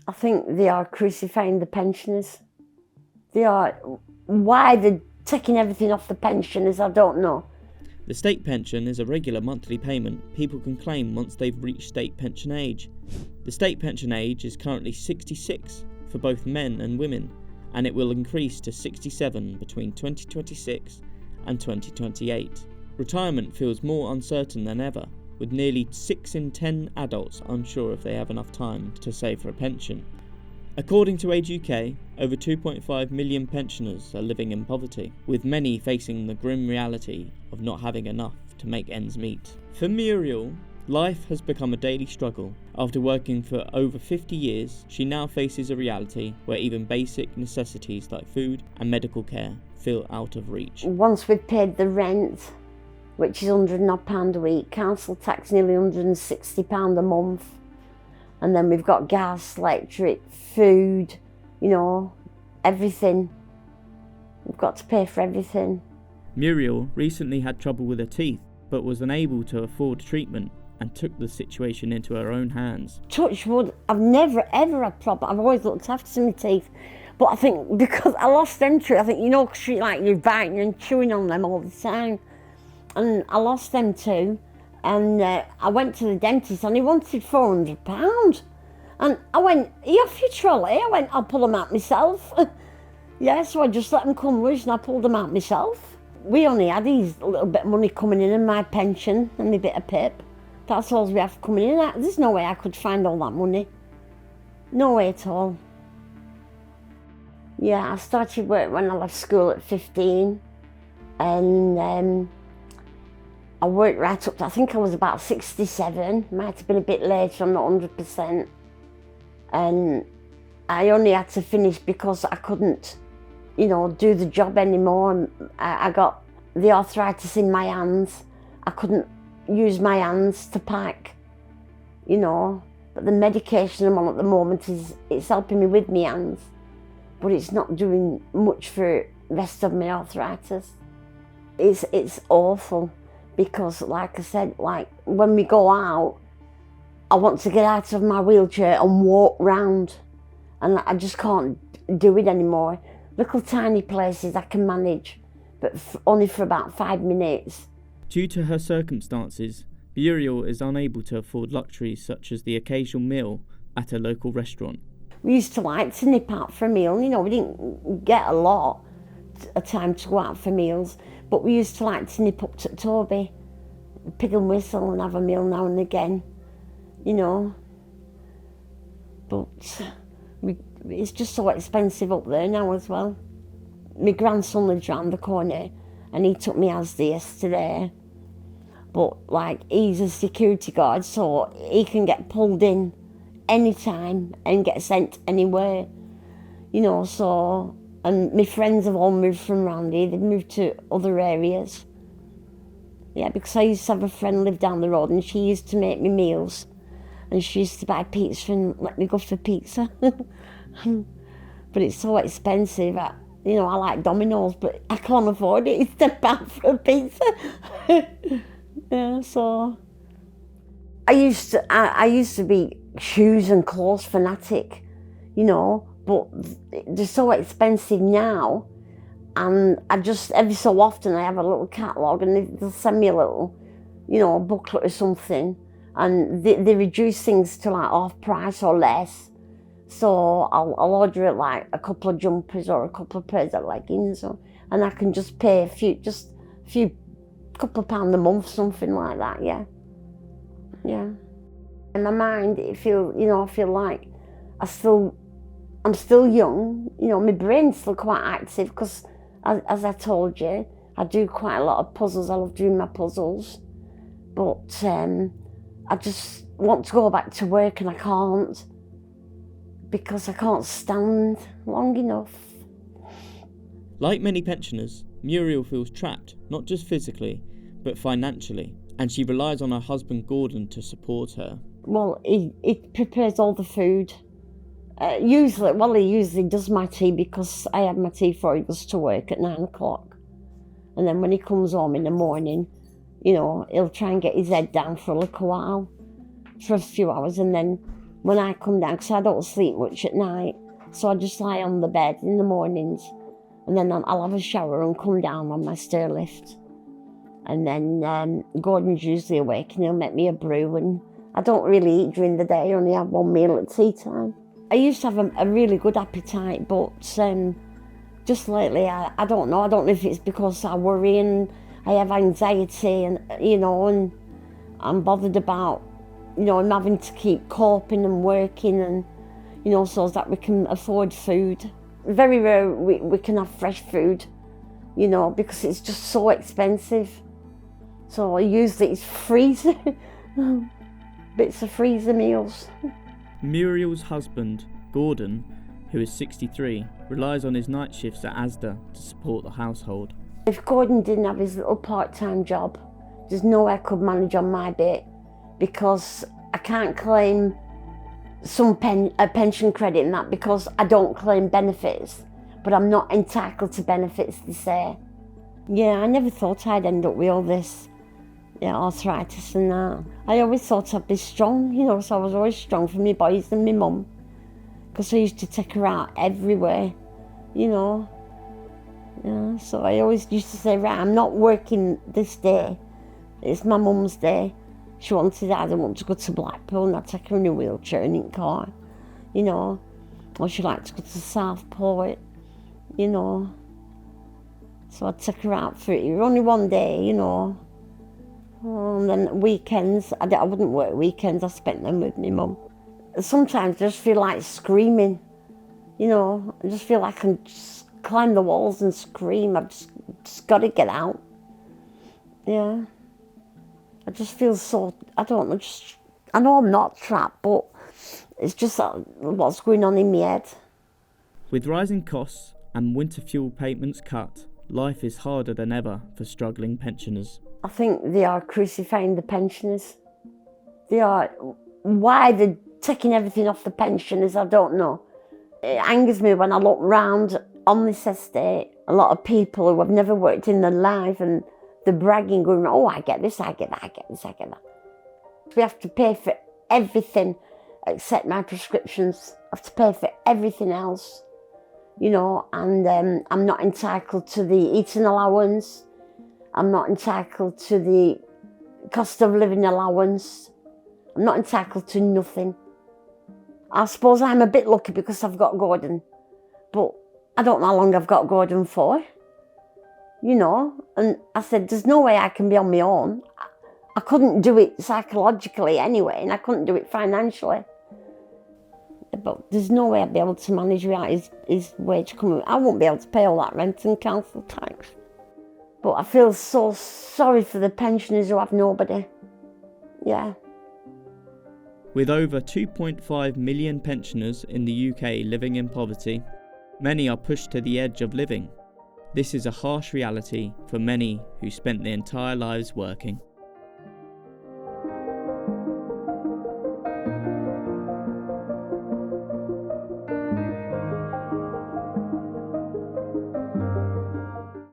I think they are crucifying the pensioners. They are. Why they're taking everything off the pensioners, I don't know. The state pension is a regular monthly payment people can claim once they've reached state pension age. The state pension age is currently 66 for both men and women, and it will increase to 67 between 2026 and 2028. Retirement feels more uncertain than ever, with nearly 6 in 10 adults unsure if they have enough time to save for a pension. According to Age UK, over 2.5 million pensioners are living in poverty, with many facing the grim reality of not having enough to make ends meet. For Muriel, life has become a daily struggle. After working for over 50 years, she now faces a reality where even basic necessities like food and medical care feel out of reach. Once we've paid the rent, which is £100 a week, council tax nearly £160 a month, and then we've got gas, electric, food, everything. We've got to pay for everything. Muriel recently had trouble with her teeth, but was unable to afford treatment and took the situation into her own hands. Touch wood, I've never ever had problem. I've always looked after my teeth. But I think because I lost entry, I think, because you're biting and chewing on them all the time. And I lost them too. And I went to the dentist and he wanted £400. And I went, are you off your trolley? I went, I'll pull them out myself. Yeah, so I just let them come loose and I pulled them out myself. We only had these little bit of money coming in and my pension and my bit of pip. That's all we have coming in. There's no way I could find all that money. No way at all. Yeah, I started work when I left school at 15. And I worked right up to, I think I was about 67, might have been a bit later, I'm not 100%. And I only had to finish because I couldn't, do the job anymore. I got the arthritis in my hands. I couldn't use my hands to pack, But the medication I'm on at the moment it's helping me with my hands, but it's not doing much for the rest of my arthritis. It's awful. Because like I said, when we go out, I want to get out of my wheelchair and walk round. And I just can't do it anymore. Little tiny places I can manage, but only for about 5 minutes. Due to her circumstances, Muriel is unable to afford luxuries such as the occasional meal at a local restaurant. We used to like to nip out for a meal. We didn't get a lot of time to go out for meals. But we used to like to nip up to Toby, pig and whistle and have a meal now and again, But it's just so expensive up there now as well. My grandson lives round the corner and he took me Asda yesterday. But he's a security guard, so he can get pulled in anytime and get sent anywhere, so... And my friends have all moved from round here. They've moved to other areas. Yeah, because I used to have a friend live down the road and she used to make me meals. And she used to buy pizza and let me go for pizza. But it's so expensive. I like Domino's, but I can't afford it. It's £10 for a pizza. Yeah, so... I used to be shoes and clothes fanatic, but they're so expensive now, and I just, every so often I have a little catalogue and they'll send me a little, booklet or something, and they reduce things to half price or less. So I'll order it a couple of jumpers or a couple of pairs of leggings, and I can just pay a couple of pounds a month, something like that, yeah. Yeah. In my mind, I feel like I'm still young, my brain's still quite active because, as I told you, I do quite a lot of puzzles. I love doing my puzzles. But I just want to go back to work and I can't because I can't stand long enough. Like many pensioners, Muriel feels trapped, not just physically, but financially, and she relies on her husband Gordon to support her. Well, he prepares all the food. He usually does my tea because I have my tea before he goes to work at 9 o'clock. And then when he comes home in the morning, he'll try and get his head down for a little while, for a few hours, and then when I come down, because I don't sleep much at night. So I just lie on the bed in the mornings, and then I'll have a shower and come down on my stair lift. And then Gordon's usually awake and he'll make me a brew, and I don't really eat during the day, I only have one meal at tea time. I used to have a really good appetite, but just lately, I don't know. I don't know if it's because I worry and I have anxiety and, and I'm bothered about, I'm having to keep coping and working and, so that we can afford food. Very rare we can have fresh food, because it's just so expensive. So I use these freezer, bits of freezer meals. Muriel's husband, Gordon, who is 63, relies on his night shifts at Asda to support the household. If Gordon didn't have his little part-time job, there's no way I could manage on my bit, because I can't claim a pension credit and that, because I don't claim benefits, but I'm not entitled to benefits, they say. Yeah, I never thought I'd end up with all this arthritis and that. I always thought I'd be strong, so I was always strong for my boys and my mum, because I used to take her out everywhere, Yeah, so I always used to say, right, I'm not working this day, it's my mum's day. She wanted, I don't want to go to Blackpool, and I'd take her in a wheelchair and in car, or she liked to go to Southport, So I'd take her out for it. Only one day, And then weekends, I wouldn't work weekends, I spent them with my mum. Sometimes I just feel like screaming, I just feel like I can just climb the walls and scream. I've just got to get out. Yeah. I just feel so, I don't know, I know I'm not trapped, but it's just what's going on in my head. With rising costs and winter fuel payments cut, life is harder than ever for struggling pensioners. I think they are crucifying the pensioners. Why they're taking everything off the pensioners, I don't know. It angers me when I look round on this estate, a lot of people who have never worked in their life, and they're bragging, going, oh, I get this, I get that, I get this, I get that. We have to pay for everything except my prescriptions. I have to pay for everything else, and I'm not entitled to the eating allowance. I'm not entitled to the cost of living allowance. I'm not entitled to nothing. I suppose I'm a bit lucky because I've got Gordon, but I don't know how long I've got Gordon for. And I said, there's no way I can be on my own. I couldn't do it psychologically anyway, and I couldn't do it financially. But there's no way I'd be able to manage without his wage coming. I won't be able to pay all that rent and council tax. But I feel so sorry for the pensioners who have nobody. Yeah. With over 2.5 million pensioners in the UK living in poverty, many are pushed to the edge of living. This is a harsh reality for many who spent their entire lives working.